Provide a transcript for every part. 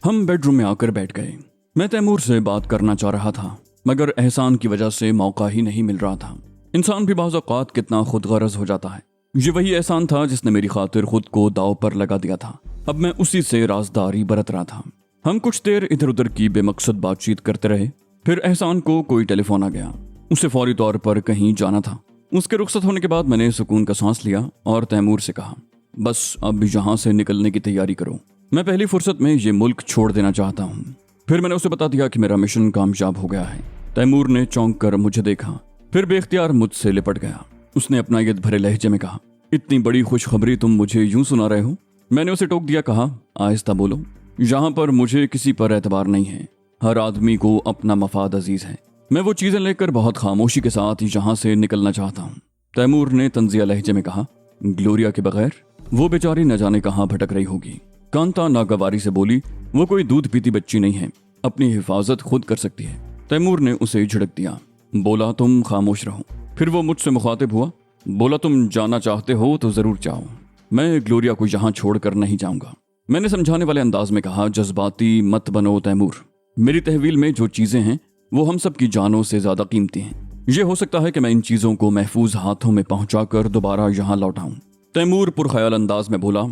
हम बेडरूम में आकर बैठ गए। मैं तैमूर से बात करना चाह रहा था, मगर एहसान की वजह से मौका ही नहीं मिल रहा था। इंसान भी बाज़ औक़ात कितना खुदगर्ज़ हो जाता है। ये वही एहसान था जिसने मेरी खातिर खुद को दाव पर लगा दिया था। अब मैं उसी से राजदारी बरत रहा था। हम कुछ देर इधर उधर की बेमकसद बातचीत करते रहे। फिर एहसान को कोई टेलीफोन आ गया। उसे फौरी तौर पर कहीं जाना था। उसके रुखसत होने के बाद मैंने सुकून का सांस लिया और तैमूर से कहा, बस अब यहाँ से निकलने की तैयारी करो। मैं पहली फुर्सत में ये मुल्क छोड़ देना चाहता हूँ। फिर मैंने उसे बता दिया कि मेरा मिशन कामयाब हो गया है। तैमूर ने चौंक कर मुझे देखा, फिर बेख्तियार मुझसे लिपट गया। उसने अपना यद भरे लहजे में कहा, इतनी बड़ी खुशखबरी तुम मुझे यूं सुना रहे हो? मैंने उसे टोक दिया, कहा, आहिस्ता बोलो। यहाँ पर मुझे किसी पर एतबार नहीं है। हर आदमी को अपना मफाद अजीज है। मैं वो चीजें लेकर बहुत खामोशी के साथ यहाँ से निकलना चाहता हूँ। तैमूर ने तंजिया लहजे में कहा, ग्लोरिया के बगैर वो बेचारी न जाने कहाँ भटक रही होगी। कांता नागवारी से बोली, वो कोई दूध पीती बच्ची नहीं है, अपनी हिफाजत खुद कर सकती है। तैमूर ने उसे झिड़क दिया, बोला, तुम खामोश रहो। फिर वो मुझसे मुखातिब हुआ, बोला, तुम जाना चाहते हो तो जरूर जाओ, मैं ग्लोरिया को यहाँ छोड़कर नहीं जाऊंगा। मैंने समझाने वाले अंदाज में कहा, जज्बाती मत बनो तैमूर। मेरी तहवील में जो चीजें हैं वो हम सब की जानों से ज्यादा कीमती हैं। ये हो सकता है कि मैं इन चीजों को महफूज हाथों में पहुंचाकर दोबारा यहाँ लौटाऊं। तैमूर पुरख्याल अंदाज में बोला,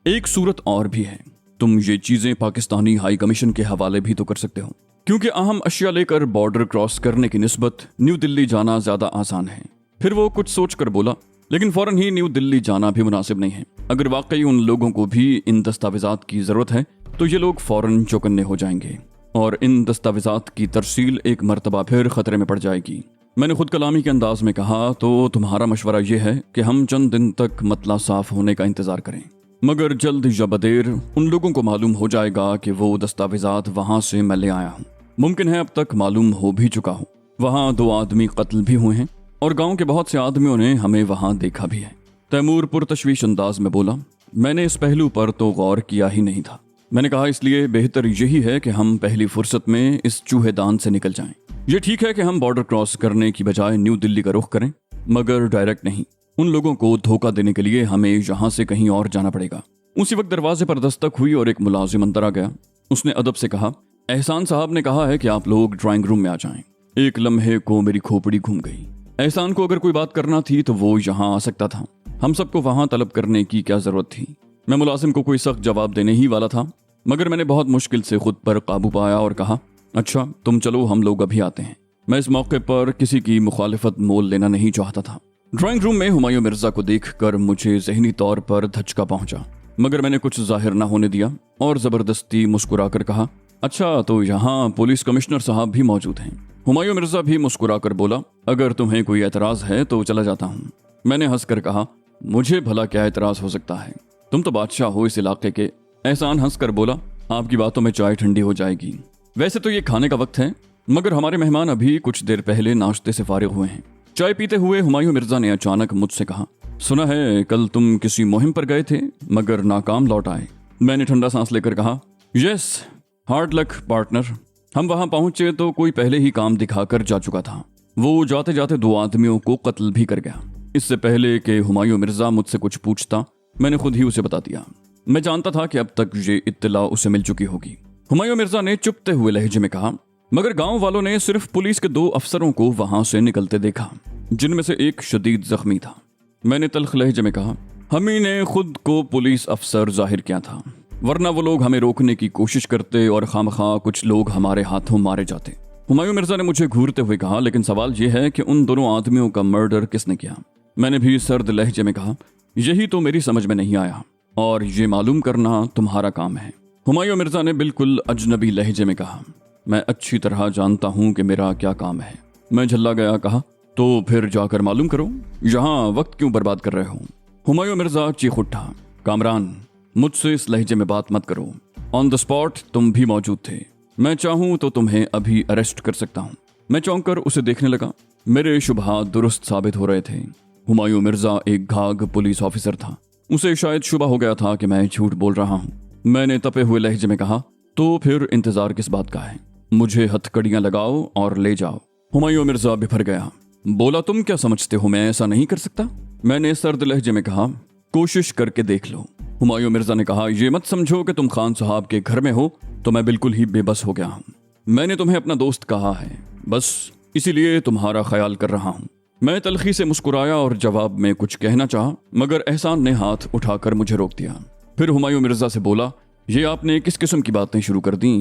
एक सूरत और भी है, तुम ये चीजें पाकिस्तानी हाई कमीशन के हवाले भी तो कर सकते हो, क्योंकि अहम अशिया लेकर बॉर्डर क्रॉस करने की निस्बत न्यू दिल्ली जाना ज्यादा आसान है। फिर वो कुछ सोच कर बोला, लेकिन फौरन ही न्यू दिल्ली जाना भी मुनासिब नहीं है। अगर वाकई उन लोगों को भी इन दस्तावेजात की जरूरत है तो ये लोग फौरन चौकन्ने हो जाएंगे और इन दस्तावेजात की तरसील एक मर्तबा फिर खतरे में पड़ जाएगी। मैंने खुद कलामी के अंदाज में कहा, तो तुम्हारा मशवरा यह है कि हम चंद दिन तक मतला साफ होने का इंतजार करें, मगर जल्द या बदेर उन लोगों को मालूम हो जाएगा कि वो दस्तावेजात वहां से मैं ले आया हूँ। मुमकिन है अब तक मालूम हो भी चुका हो। वहां 2 आदमी कत्ल भी हुए हैं और गांव के बहुत से आदमियों ने हमें वहां देखा भी है। तैमूर पुरतशवीश अंदाज में बोला, मैंने इस पहलू पर तो गौर किया ही नहीं था। मैंने कहा, इसलिए बेहतर यही है कि हम पहली फुर्सत में इस चूहेदान से निकल जाएं। ये ठीक है कि हम बॉर्डर क्रॉस करने की बजाय न्यू दिल्ली का रुख करें, मगर डायरेक्ट नहीं। उन लोगों को धोखा देने के लिए हमें यहाँ से कहीं और जाना पड़ेगा। उसी वक्त दरवाजे पर दस्तक हुई और एक मुलाजिम अंदर आ गया। उसने अदब से कहा, एहसान साहब ने कहा है कि आप लोग ड्राइंग रूम में आ जाएं। एक लम्हे को मेरी खोपड़ी घूम गई। एहसान को अगर कोई बात करना थी तो वो यहाँ आ सकता था। हम सबको वहां तलब करने की क्या जरूरत थी? मैं मुलाजिम को कोई सख्त जवाब देने ही वाला था, मगर मैंने बहुत मुश्किल से खुद पर काबू पाया और कहा, अच्छा तुम चलो, हम लोग अभी आते हैं। मैं इस मौके पर किसी की मुखालिफत मोल लेना नहीं चाहता था। ड्राइंग रूम में हुमायूं मिर्जा को देखकर मुझे ज़हनी तौर पर धचका पहुंचा, मगर मैंने कुछ जाहिर न होने दिया और जबरदस्ती मुस्कुराकर कहा, अच्छा तो यहाँ पुलिस कमिश्नर साहब भी मौजूद हैं। हुमायूं मिर्जा भी मुस्कुराकर बोला, अगर तुम्हें कोई एतराज है तो चला जाता हूँ। मैंने हंसकर कहा, मुझे भला क्या एतराज हो सकता है, तुम तो बादशाह हो इस इलाके के। एहसान हंसकर बोला, आपकी बातों में चाय ठंडी हो जाएगी। वैसे तो ये खाने का वक्त है, मगर हमारे मेहमान अभी कुछ देर पहले नाश्ते से फारिग हुए हैं। चाय पीते हुए हुमायूं मिर्जा ने अचानक मुझसे कहा, सुना है कल तुम किसी मुहिम पर गए थे मगर नाकाम लौट आए। मैंने ठंडा सांस लेकर कहा, यस, हार्ड लक पार्टनर। हम वहां पहुंचे तो कोई पहले ही काम दिखाकर जा चुका था। वो जाते जाते 2 आदमियों को कत्ल भी कर गया। इससे पहले कि हुमायूं मिर्जा मुझसे कुछ पूछता, मैंने खुद ही उसे बता दिया। मैं जानता था कि अब तक ये इत्तला उसे मिल चुकी होगी। हुमायूं मिर्जा ने चुपते हुए लहजे में कहा, मगर गांव वालों ने सिर्फ पुलिस के 2 अफसरों को वहां से निकलते देखा, जिनमें से एक शदीद जख्मी था। मैंने तल्ख लहजे में कहा, हम ही ने खुद को पुलिस अफसर जाहिर किया था, वरना वो लोग हमें रोकने की कोशिश करते और खामखा कुछ लोग हमारे हाथों मारे जाते। हुमायूं मिर्जा ने मुझे घूरते हुए कहा, लेकिन सवाल यह है कि उन दोनों आदमियों का मर्डर किसने किया? मैंने भी सर्द लहजे में कहा, यही तो मेरी समझ में नहीं आया और ये मालूम करना तुम्हारा काम है। हुमायूं मिर्जा ने बिल्कुल अजनबी लहजे में कहा, मैं अच्छी तरह जानता हूं कि मेरा क्या काम है। मैं झल्ला गया, कहा, तो फिर जाकर मालूम करो, यहाँ वक्त क्यों बर्बाद कर रहे हो? हुमायूं मिर्जा चीख उठा, कामरान मुझसे इस लहजे में बात मत करो। ऑन द स्पॉट तुम भी मौजूद थे। मैं चाहूं तो तुम्हें अभी अरेस्ट कर सकता हूं। मैं चौंक कर उसे देखने लगा। मेरे शुबहात दुरुस्त साबित हो रहे थे। हुमायूं मिर्जा एक घाघ पुलिस ऑफिसर था। उसे शायद शुबा हो गया था कि मैं झूठ बोल रहा हूं। मैंने तपे हुए लहजे में कहा, तो फिर इंतजार किस बात का है? मुझे हथकड़ियां लगाओ और ले जाओ। हुमायूं मिर्जा बिफर गया। बोला, तुम क्या समझते हो मैं ऐसा नहीं कर सकता? मैंने सर्द लहजे में कहा, कोशिश करके देख लो। हुमायूं मिर्जा ने कहा, ये मत समझो कि तुम खान साहब के घर में हो तो मैं बिल्कुल ही बेबस हो गया हूँ। मैंने तुम्हें अपना दोस्त कहा है, बस इसीलिए तुम्हारा ख्याल कर रहा हूँ। मैं तलखी से मुस्कुराया और जवाब में कुछ कहना चाहा, मगर एहसान ने हाथ उठाकर मुझे रोक दिया। फिर हुमायूं मिर्जा से बोला, ये आपने किस किस्म की बातें शुरू कर दी?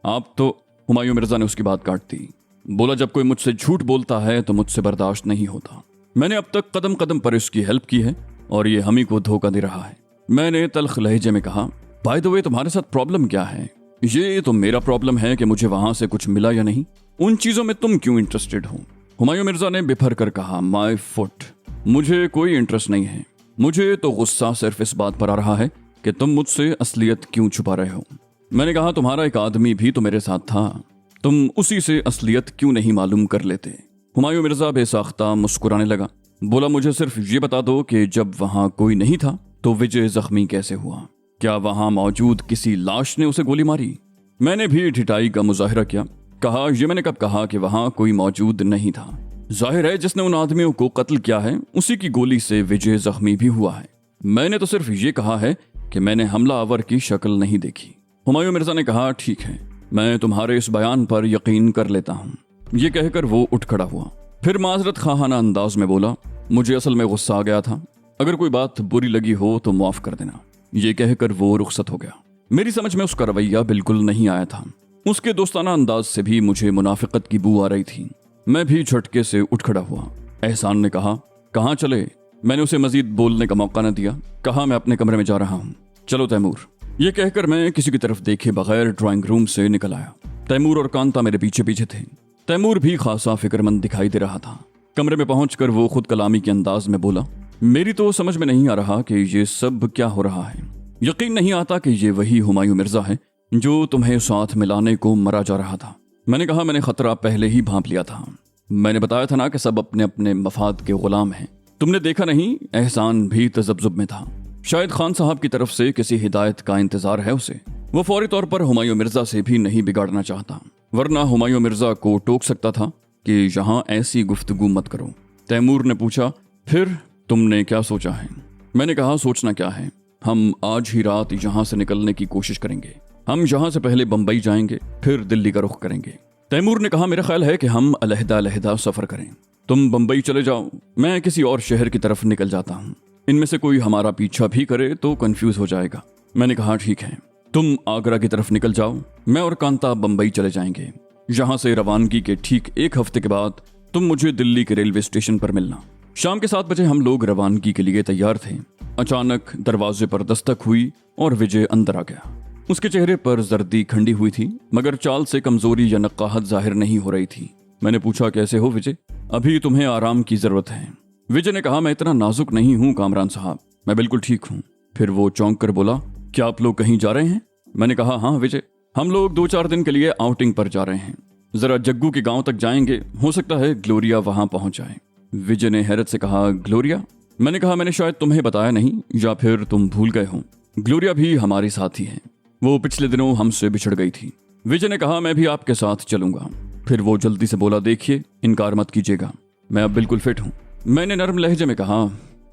आप तो हुमायूं मिर्जा ने उसकी बात काट दी। बोला, जब कोई मुझसे झूठ बोलता है तो मुझसे बर्दाश्त नहीं होता। मैंने अब तक कदम कदम पर इसकी हेल्प की है और ये हम ही को धोखा दे रहा है। मैंने तल्ख लहजे में कहा, बाय द वे तुम्हारे साथ प्रॉब्लम क्या है? ये तो मेरा प्रॉब्लम है कि मुझे वहां से कुछ मिला या नहीं। उन चीजों में तुम क्यों इंटरेस्टेड हो? हुमायूं मिर्जा ने बिफर कर कहा, माय फुट, मुझे कोई इंटरेस्ट नहीं है। मुझे तो गुस्सा सिर्फ इस बात पर आ रहा है कि तुम मुझसे असलियत क्यों छुपा रहे हो। मैंने कहा, तुम्हारा एक आदमी भी तो मेरे साथ था, तुम उसी से असलियत क्यों नहीं मालूम कर लेते? हुमायूं मिर्जा बेसाख्ता मुस्कुराने लगा। बोला, मुझे सिर्फ ये बता दो कि जब वहां कोई नहीं था तो विजय जख्मी कैसे हुआ? क्या वहां मौजूद किसी लाश ने उसे गोली मारी? मैंने भी ढिठाई का मुजाहिरा किया। कहा, ये मैंने कब कहा कि वहां कोई मौजूद नहीं था? जाहिर है जिसने उन आदमियों को कत्ल किया है उसी की गोली से विजय जख्मी भी हुआ है। मैंने तो सिर्फ ये कहा है कि मैंने हमलावर की शक्ल नहीं देखी। हुमायूं मिर्जा ने कहा, ठीक है, मैं तुम्हारे इस बयान पर यकीन कर लेता हूँ। ये कहकर वो उठ खड़ा हुआ। फिर माजरत खाना अंदाज में बोला, मुझे असल में गुस्सा आ गया था, अगर कोई बात बुरी लगी हो तो माफ कर देना। ये कहकर वो रुखसत हो गया। मेरी समझ में उसका रवैया बिल्कुल नहीं आया था। उसके दोस्ताना अंदाज से भी मुझे मुनाफिकत की बू आ रही थी। मैं भी झटके से उठ खड़ा हुआ। एहसान ने कहा, कहाँ चले? मैंने उसे मजीद बोलने का मौका न दिया। कहा, मैं अपने कमरे में जा रहा हूँ, चलो तैमूर। ये कहकर मैं किसी की तरफ देखे बगैर ड्राइंग रूम से निकल आया। तैमूर और कांता मेरे पीछे पीछे थे। तैमूर भी खासा फिक्रमंद दिखाई दे रहा था। कमरे में पहुंचकर वो खुद कलामी के अंदाज में बोला, मेरी तो समझ में नहीं आ रहा कि ये सब क्या हो रहा है। यकीन नहीं आता कि ये वही हुमायूं मिर्जा है जो तुम्हें साथ मिलाने को मरा जा रहा था। मैंने कहा, मैंने खतरा पहले ही भांप लिया था। मैंने बताया था ना कि सब अपने अपने मफाद के गुलाम हैं। तुमने देखा नहीं, एहसान भी तजब्जुब में था। शायद खान साहब की तरफ से किसी हिदायत का इंतजार है उसे। वो फौरी तौर पर हुमायूं मिर्जा से भी नहीं बिगाड़ना चाहता, वरना हुमायूं मिर्जा को टोक सकता था कि यहाँ ऐसी गुफ्तगू मत करो। तैमूर ने पूछा, फिर तुमने क्या सोचा है? मैंने कहा, सोचना क्या है, हम आज ही रात यहाँ से निकलने की कोशिश करेंगे। हम यहाँ से पहले बंबई जाएंगे, फिर दिल्ली का रुख करेंगे। तैमूर ने कहा, मेरा ख्याल है कि हम अलहदा सफर करें। तुम बंबई चले जाओ, मैं किसी और शहर की तरफ निकल जाता हूँ। इनमें से कोई हमारा पीछा भी करे तो कंफ्यूज हो जाएगा। मैंने कहा, ठीक है, तुम आगरा की तरफ निकल जाओ, मैं और कांता बंबई चले जाएंगे। यहाँ से रवानगी के ठीक 1 हफ्ते के बाद तुम मुझे दिल्ली के रेलवे स्टेशन पर मिलना। शाम के 7 बजे हम लोग रवानगी के लिए तैयार थे। अचानक दरवाजे पर दस्तक हुई और विजय अंदर आ गया। उसके चेहरे पर जर्दी खंडी हुई थी, मगर चाल से कमजोरी या नक्काहत जाहिर नहीं हो रही थी। मैंने पूछा, कैसे हो विजय? अभी तुम्हें आराम की जरूरत है। विजय ने कहा, मैं इतना नाजुक नहीं हूँ कामरान साहब, मैं बिल्कुल ठीक हूँ। फिर वो चौंक कर बोला, क्या आप लोग कहीं जा रहे हैं? मैंने कहा, हाँ विजय, हम लोग 2-4 दिन के लिए आउटिंग पर जा रहे हैं। जरा जग्गू के गांव तक जाएंगे, हो सकता है ग्लोरिया वहां पहुंच जाए। विजय ने हैरत से कहा, ग्लोरिया? मैंने कहा, मैंने शायद तुम्हें बताया नहीं, या फिर तुम भूल गए हो। ग्लोरिया भी हमारी साथी है, वो पिछले दिनों हमसे बिछड़ गई थी। विजय ने कहा, मैं भी आपके साथ चलूंगा। फिर वो जल्दी से बोला, देखिए, इनकार मत कीजिएगा, मैं अब बिल्कुल फिट हूँ। मैंने नर्म लहजे में कहा,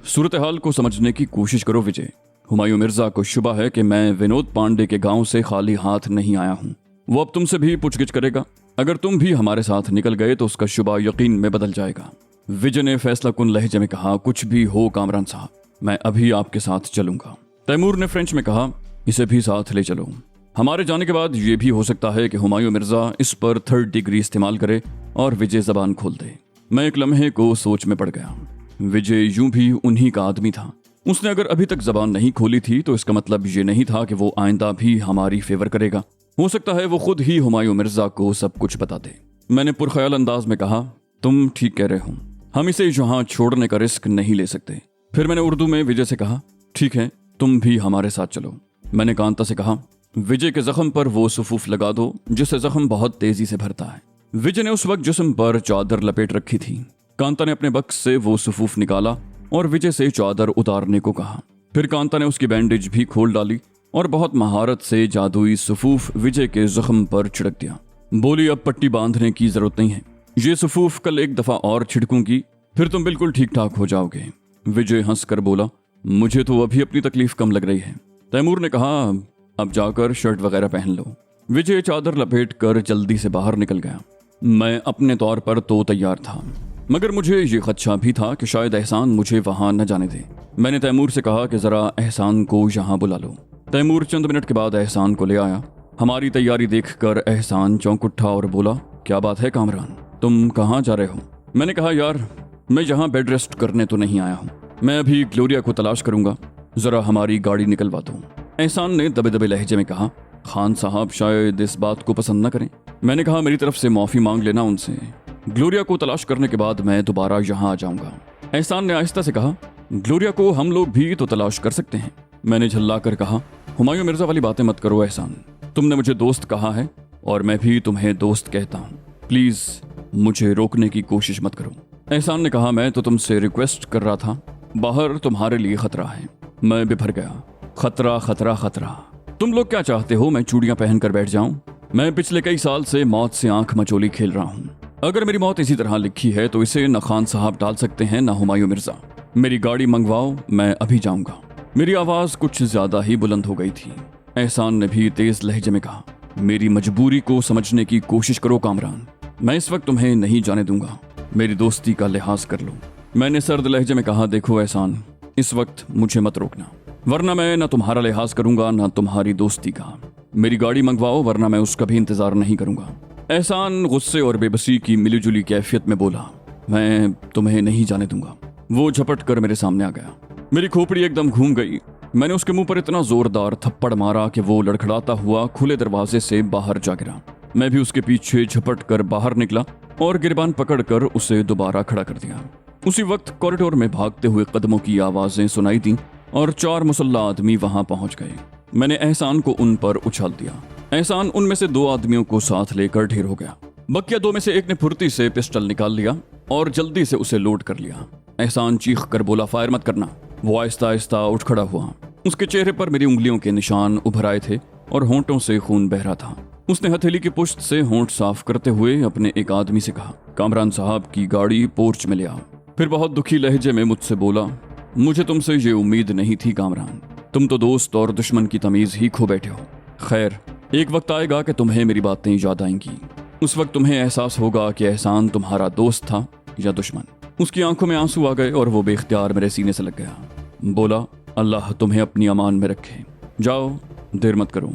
सूरत हाल को समझने की कोशिश करो विजय। हुमायूं मिर्जा को शुबा है कि मैं विनोद पांडे के गांव से खाली हाथ नहीं आया हूं। वो अब तुमसे भी पूछगिछ करेगा। अगर तुम भी हमारे साथ निकल गए तो उसका शुबा यकीन में बदल जाएगा। विजय ने फैसला कुन लहजे में कहा, कुछ भी हो कामरान साहब, मैं अभी आपके साथ चलूंगा। तैमूर ने फ्रेंच में कहा, इसे भी साथ ले चलो। हमारे जाने के बाद यह भी हो सकता है कि हुमायूं मिर्जा इस पर 3rd डिग्री इस्तेमाल करे और विजय जबान खोल दे। मैं एक लम्हे को सोच में पड़ गया। विजय यूं भी उन्हीं का आदमी था। उसने अगर अभी तक जबान नहीं खोली थी तो इसका मतलब ये नहीं था कि वो आइंदा भी हमारी फेवर करेगा। हो सकता है वो खुद ही हुमायूं मिर्जा को सब कुछ बता दे। मैंने पुरख्याल अंदाज में कहा, तुम ठीक कह रहे हो, हम इसे यहाँ छोड़ने का रिस्क नहीं ले सकते। फिर मैंने उर्दू में विजय से कहा, ठीक है, तुम भी हमारे साथ चलो। मैंने कांता से कहा, विजय के जख्म पर वो सुफूफ लगा दो जिससे जख्म बहुत तेजी से भरता है। विजय ने उस वक्त जिस्म पर चादर लपेट रखी थी। कांता ने अपने बक्स से वो सुफूफ निकाला और विजय से चादर उतारने को कहा। फिर कांता ने उसकी बैंडेज भी खोल डाली और बहुत महारत से जादुई सुफूफ विजय के जख्म पर छिड़क दिया। बोली, अब पट्टी बांधने की जरूरत नहीं है, ये सुफूफ कल एक दफा और छिड़कूंगी, फिर तुम बिल्कुल ठीक ठाक हो जाओगे। विजय हंसकर बोला, मुझे तो अभी अपनी तकलीफ कम लग रही है। तैमूर ने कहा, अब जाकर शर्ट वगैरह पहन लो। विजय चादर लपेट कर जल्दी से बाहर निकल गया। मैं अपने तौर पर तो तैयार था, मगर मुझे ये खदशा भी था कि शायद एहसान मुझे वहां न जाने दे। मैंने तैमूर से कहा कि जरा एहसान को यहाँ बुला लो। तैमूर चंद मिनट के बाद एहसान को ले आया। हमारी तैयारी देखकर एहसान चौंक उठा और बोला, क्या बात है कामरान, तुम कहाँ जा रहे हो? मैंने कहा, यार मैं यहाँ बेड रेस्ट करने तो नहीं आया हूँ, मैं अभी ग्लोरिया को तलाश करूंगा, जरा हमारी गाड़ी निकलवा दो। एहसान ने दबे दबे लहजे में कहा, खान साहब शायद इस बात को पसंद न करें। मैंने कहा, मेरी तरफ से माफी मांग लेना उनसे। ग्लोरिया को तलाश करने के बाद मैं दोबारा यहाँ आ जाऊंगा। एहसान ने आहिस्ता से कहा, ग्लोरिया को हम लोग भी तो तलाश कर सकते हैं। मैंने झल्ला कर कहा, हुमायूं मिर्जा वाली बातें मत करो एहसान, तुमने मुझे दोस्त कहा है और मैं भी तुम्हें दोस्त कहता हूँ, प्लीज मुझे रोकने की कोशिश मत करो। एहसान ने कहा, मैं तो तुमसे रिक्वेस्ट कर रहा था, बाहर तुम्हारे लिए खतरा है। मैं बिफर गया, खतरा खतरा खतरा। तुम लोग क्या चाहते हो, मैं चूड़ियां पहनकर बैठ जाऊं? मैं पिछले कई साल से मौत से आंख मचोली खेल रहा हूं। अगर मेरी मौत इसी तरह लिखी है तो इसे न खान साहब टाल सकते हैं न हुमायूं मिर्जा। मेरी गाड़ी मंगवाओ, मैं अभी जाऊंगा। मेरी आवाज कुछ ज्यादा ही बुलंद हो गई थी। एहसान ने भी तेज लहजे में कहा, मेरी मजबूरी को समझने की कोशिश करो कामरान, मैं इस वक्त तुम्हें नहीं जाने दूंगा, मेरी दोस्ती का लिहाज कर लो। मैंने सर्द लहजे में कहा, देखो एहसान, इस वक्त मुझे मत रोकना, वरना मैं न तुम्हारा लिहाज करूंगा न तुम्हारी दोस्ती का। मेरी गाड़ी मंगवाओ वरना मैं उसका भी इंतजार नहीं करूंगा। एहसान गुस्से और बेबसी की मिलीजुली कैफियत में बोला, मैं तुम्हें नहीं जाने दूंगा। वो झपट कर मेरे सामने आ गया। मेरी खोपड़ी एकदम घूम गई। मैंने उसके मुंह पर इतना जोरदार थप्पड़ मारा कि वो लड़खड़ाता हुआ खुले दरवाजे से बाहर जा गिरा। मैं भी उसके पीछे झपट कर बाहर निकला और गिरबान पकड़कर उसे दोबारा खड़ा कर दिया। उसी वक्त कॉरिडोर में भागते हुए कदमों की आवाजें सुनाई दी और 4 मुसल्ला आदमी वहां पहुंच गए। मैंने एहसान को उन पर उछाल दिया। एहसान उनमें से 2 आदमियों को साथ लेकर ढेर हो गया। बकिया 2 में से एक ने फुर्ती से पिस्टल निकाल लिया और जल्दी से उसे लोड कर लिया। एहसान चीख कर बोला, फायर मत करना। वो आहिस्ता आहिस्ता उठ खड़ा हुआ। उसके चेहरे पर मेरी उंगलियों के निशान उभर आए थे और होंठों से खून बह रहा था। उसने हथेली की पुश्त से होंठ साफ करते हुए अपने एक आदमी से कहा, कामरान साहब की गाड़ी पोर्च में ले आओ। फिर बहुत दुखी लहजे में मुझसे बोला, मुझे तुमसे ये उम्मीद नहीं थी कामरान, तुम तो दोस्त और दुश्मन की तमीज ही खो बैठे हो। खैर, एक वक्त आएगा कि तुम्हें मेरी बातें याद आएंगी। उस वक्त तुम्हें एहसास होगा कि एहसान तुम्हारा दोस्त था या दुश्मन। उसकी आंखों में आंसू आ गए और वो बेख्तियार मेरे सीने से लग गया। बोला, अल्लाह तुम्हें अपनी अमान में रखे, जाओ देर मत करो,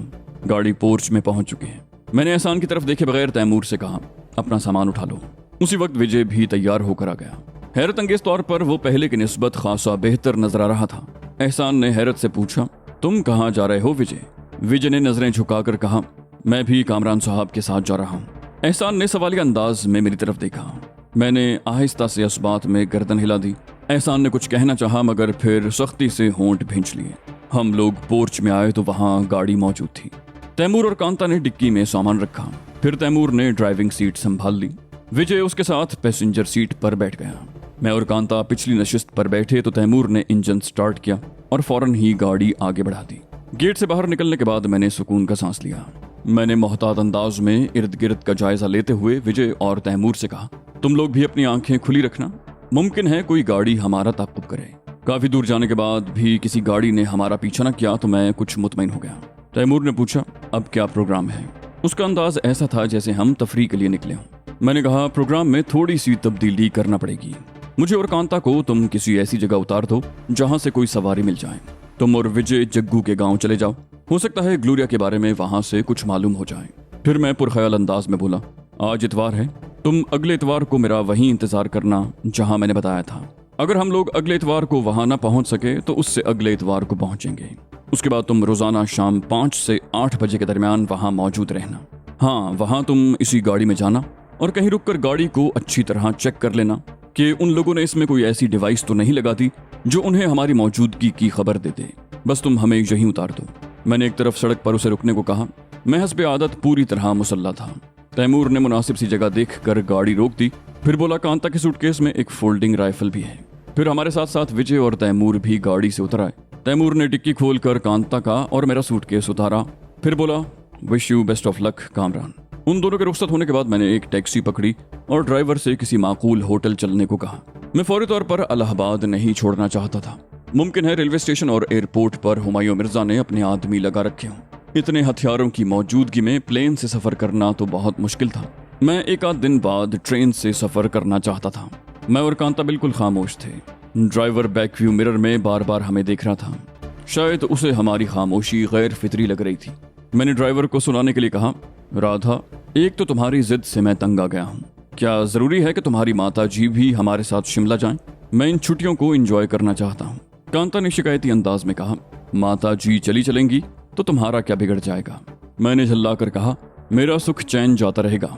गाड़ी पोर्च में पहुंच चुके हैं। मैंने एहसान की तरफ देखे बगैर तैमूर से कहा, अपना सामान उठा लो। उसी वक्त विजय भी तैयार होकर आ गया। हैरत अंगेज तौर पर वो पहले की निस्बत खासा बेहतर नजर आ रहा था। एहसान ने हैरत से पूछा, तुम कहाँ जा रहे हो विजय? विजय ने नजरें झुकाकर कहा, मैं भी कामरान साहब के साथ जा रहा हूँ। एहसान ने सवालिया अंदाज में मेरी तरफ देखा। मैंने आहिस्ता से इस बात में गर्दन हिला दी। एहसान ने कुछ कहना चाहा मगर फिर सख्ती से होंठ भींच लिए। हम लोग पोर्च में आए तो वहाँ गाड़ी मौजूद थी। तैमूर और कांता ने डिक्की में सामान रखा। फिर तैमूर ने ड्राइविंग सीट संभाल ली। विजय उसके साथ पैसेंजर सीट पर बैठ गया। मैं और कांता पिछली नशिस्त पर बैठे तो तैमूर ने इंजन स्टार्ट किया और फौरन ही गाड़ी आगे बढ़ा दी। गेट से बाहर निकलने के बाद मैंने सुकून का सांस लिया। मैंने मोहतात अंदाज में इर्द गिर्द का जायजा लेते हुए विजय और तैमूर से कहा, तुम लोग भी अपनी आंखें खुली रखना, मुमकिन है कोई गाड़ी हमारा ताक़ुब करे। काफी दूर जाने के बाद भी किसी गाड़ी ने हमारा पीछा न किया तो मैं कुछ मुतमईन हो गया। तैमूर ने पूछा, अब क्या प्रोग्राम है? उसका अंदाज ऐसा था जैसे हम तफरीह के लिए निकले हों। मैंने कहा, प्रोग्राम में थोड़ी सी तब्दीली करना पड़ेगी। मुझे और कांता को तुम किसी ऐसी जगह उतार दो जहां से कोई सवारी मिल जाए। तुम और विजय जग्गू के गांव चले जाओ, हो सकता है ग्लोरिया के बारे में वहां से कुछ मालूम हो जाए। फिर मैं पुरख्याल अंदाज में बोला, आज इतवार है, तुम अगले इतवार को मेरा वहीं इंतजार करना जहां मैंने बताया था। अगर हम लोग अगले इतवार को वहां ना पहुंच सके तो उससे अगले इतवार को पहुंचेंगे। उसके बाद तुम रोजाना शाम 5 से 8 बजे के दरमियान वहां मौजूद रहना। हाँ, वहां तुम इसी गाड़ी में जाना और कहीं रुककर गाड़ी को अच्छी तरह चेक कर लेना कि उन लोगों ने इसमें कोई ऐसी डिवाइस तो नहीं लगा दी जो उन्हें हमारी मौजूदगी की खबर दे दे। बस तुम हमें यहीं उतार दो। मैंने एक तरफ सड़क पर उसे रुकने को कहा। मैं हस्बे आदत पूरी तरह मुसल्ला था। तैमूर ने मुनासिब सी जगह देखकर गाड़ी रोक दी। फिर बोला, कांता के सूटकेस में एक फोल्डिंग राइफल भी है। फिर हमारे साथ साथ विजय और तैमूर भी गाड़ी से उतर आए। तैमूर ने डिक्की खोलकर कांता का और मेरा सूटकेस उतारा। फिर बोला, wish you best of luck Kamran. उन दोनों के रुखसत होने के बाद मैंने एक टैक्सी पकड़ी और ड्राइवर से किसी माकूल होटल चलने को कहा। मैं फौरी तौर पर इलाहाबाद नहीं छोड़ना चाहता था। मुमकिन है रेलवे स्टेशन और एयरपोर्ट पर हुमायूं मिर्जा ने अपने आदमी लगा रखे हों। इतने हथियारों की मौजूदगी में प्लेन से सफर करना तो बहुत मुश्किल था। मैं एक आध दिन बाद ट्रेन से सफर करना चाहता था। मैं और कांता बिल्कुल खामोश थे। ड्राइवर बैक व्यू मिरर में बार बार हमें देख रहा था। शायद उसे हमारी खामोशी गैर फितरी लग रही थी। मैंने ड्राइवर को सुनाने के लिए कहा, राधा, एक तो तुम्हारी जिद से मैं तंग आ गया हूँ। क्या जरूरी है कि तुम्हारी माता जी भी हमारे साथ शिमला जाएं? मैं इन छुट्टियों को एंजॉय करना चाहता हूँ। कांता ने शिकायती अंदाज में कहा, माता जी चलेंगी तो तुम्हारा क्या बिगड़ जाएगा? मैंने झल्ला कर कहा, मेरा सुख चैन जाता रहेगा।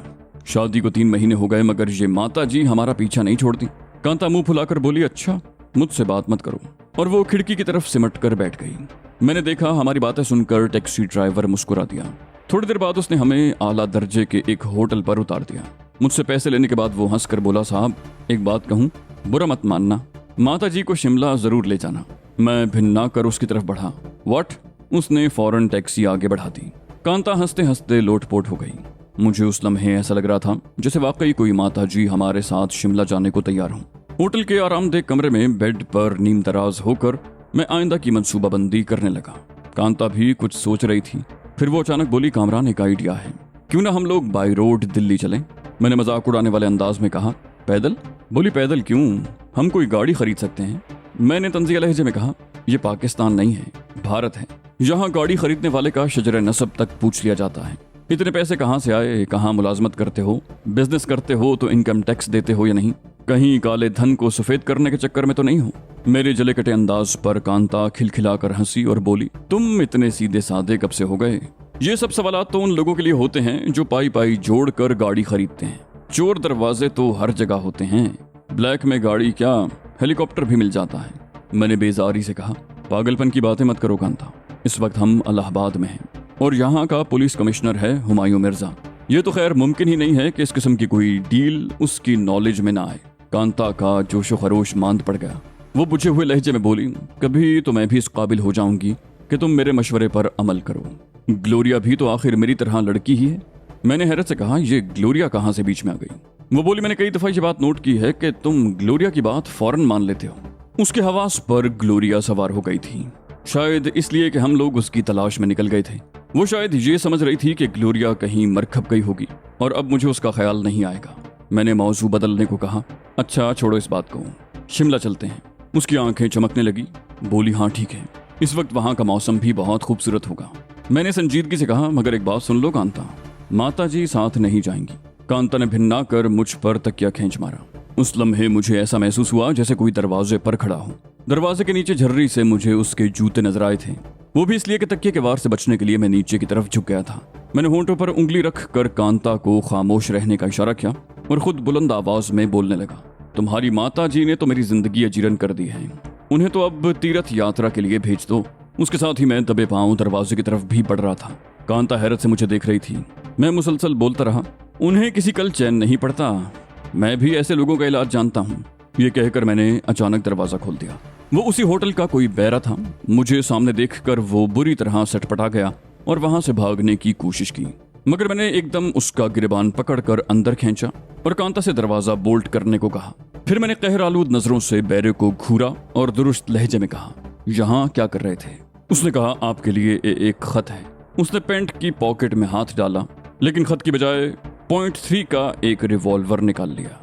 शादी को 3 महीने हो गए मगर ये माता जी हमारा पीछा नहीं छोड़ती। कांता मुंह फुलाकर बोली, अच्छा, मुझसे बात मत करो, और वो खिड़की की तरफ सिमट कर बैठ गई। मैंने देखा हमारी बातें सुनकर टैक्सी ड्राइवर मुस्कुरा दिया। थोड़ी देर बाद उसने हमें आला दर्जे के एक होटल पर उतार दिया। मुझसे पैसे लेने के बाद वो हंसकर बोला, साहब एक बात कहूँ, बुरा मत मानना, माता जी को शिमला जरूर ले जाना। मैं भिन्ना कर उसकी तरफ बढ़ा। व्हाट? उसने फौरन टैक्सी आगे बढ़ा दी। कांता हंसते हंसते लोटपोट हो गई। मुझे उस लम्हे ऐसा लग रहा था जैसे वाकई कोई माता जी हमारे साथ शिमला जाने को तैयार हों। होटल के आरामदेह कमरे में बेड पर नीम दराज होकर मैं आइंदा की मंसूबाबंदी करने लगा। कांता भी कुछ सोच रही थी। फिर वो अचानक बोली, कामरान एक आइडिया है, क्यों ना हम लोग बाई रोड दिल्ली चलें? मैंने मजाक उड़ाने वाले अंदाज में कहा, पैदल? बोली, पैदल क्यों, हम कोई गाड़ी खरीद सकते हैं। मैंने तंजिया लहजे में कहा, ये पाकिस्तान नहीं है, भारत है। यहाँ गाड़ी खरीदने वाले का शजर नसब तक पूछ लिया जाता है। इतने पैसे कहाँ से आए, कहाँ मुलाजमत करते हो, बिजनेस करते हो तो इनकम टैक्स देते हो या नहीं, कहीं काले धन को सफेद करने के चक्कर में तो नहीं हो? मेरे जले कटे अंदाज पर कांता खिलखिलाकर हंसी और बोली, तुम इतने सीधे साधे कब से हो गए? ये सब सवालात तो उन लोगों के लिए होते हैं जो पाई पाई जोड़ कर गाड़ी खरीदते हैं। चोर दरवाजे तो हर जगह होते हैं, ब्लैक में गाड़ी क्या, हेलीकॉप्टर भी मिल जाता है। मैंने बेजारी से कहा, पागलपन की बातें मत करो कांता, इस वक्त हम इलाहाबाद में हैं और यहाँ का पुलिस कमिश्नर है हुमायूं मिर्जा। ये तो खैर मुमकिन ही नहीं है कि इस किस्म की कोई डील उसकी नॉलेज में ना आए। कांता का जोशो खरोश मांद पड़ गया। वो बुझे हुए लहजे में बोली, कभी तो मैं भी इस काबिल हो जाऊंगी कि तुम मेरे मशवरे पर अमल करो। ग्लोरिया भी तो आखिर मेरी तरह लड़की ही है। मैंने हैरत से कहा, ये ग्लोरिया कहाँ से बीच में आ गई? वो बोली, मैंने कई दफा ये बात नोट की है कि तुम ग्लोरिया की बात फौरन मान लेते हो। उसके हवास पर ग्लोरिया सवार हो गई थी, शायद इसलिए कि हम लोग उसकी तलाश में निकल गए थे। वो शायद ये समझ रही थी कि ग्लोरिया कहीं मरखप गई होगी और अब मुझे उसका ख्याल नहीं आएगा। मैंने मौजू बदलने को कहा, अच्छा छोड़ो इस बात को, शिमला चलते हैं। उसकी आंखें चमकने लगी, बोली, हाँ ठीक है, इस वक्त वहाँ का मौसम भी बहुत खूबसूरत होगा। मैंने संजीदगी से कहा, मगर एक बात सुन लो कांता, माता जी साथ नहीं जाएंगी। कांता ने भिन्ना कर मुझ पर तकिया खींच मारा। उस लम्हे मुझे ऐसा महसूस हुआ जैसे कोई दरवाजे पर खड़ा हो। दरवाजे के नीचे झर्री से मुझे उसके जूते नजर आए थे, वो भी इसलिए कि तकिए के वार से बचने के लिए मैं नीचे की तरफ झुक गया था। मैंने होंठों पर उंगली रख कर कांता को खामोश रहने का इशारा किया और खुद बुलंद आवाज में बोलने लगा, तुम्हारी माता जी ने तो मेरी जिंदगी अजीरन कर दी है, उन्हें तो अब तीर्थ यात्रा के लिए भेज दो। उसके साथ ही मैं दबे पांव दरवाजे की तरफ भी बढ़ रहा था। कांता हैरत से मुझे देख रही थी। मैं मुसलसल बोलता रहा, उन्हें किसी कल चैन नहीं पड़ता, मैं भी ऐसे लोगों का इलाज जानता हूँ। ये कहकर मैंने अचानक दरवाजा खोल दिया। वो उसी होटल का कोई बैरा था। मुझे सामने देखकर वो बुरी तरह सटपटा गया और वहां से भागने की कोशिश की, मगर मैंने एकदम उसका गिरबान पकड़कर अंदर खींचा और कांता से दरवाजा बोल्ट करने को कहा। फिर मैंने कहरालूद नजरों से बैरे को घूरा और दुरुस्त लहजे में कहा, यहाँ क्या कर रहे थे? उसने कहा, आपके लिए एक खत है। उसने पैंट की पॉकेट में हाथ डाला, लेकिन खत की बजाय .3 का एक रिवॉल्वर निकाल लिया।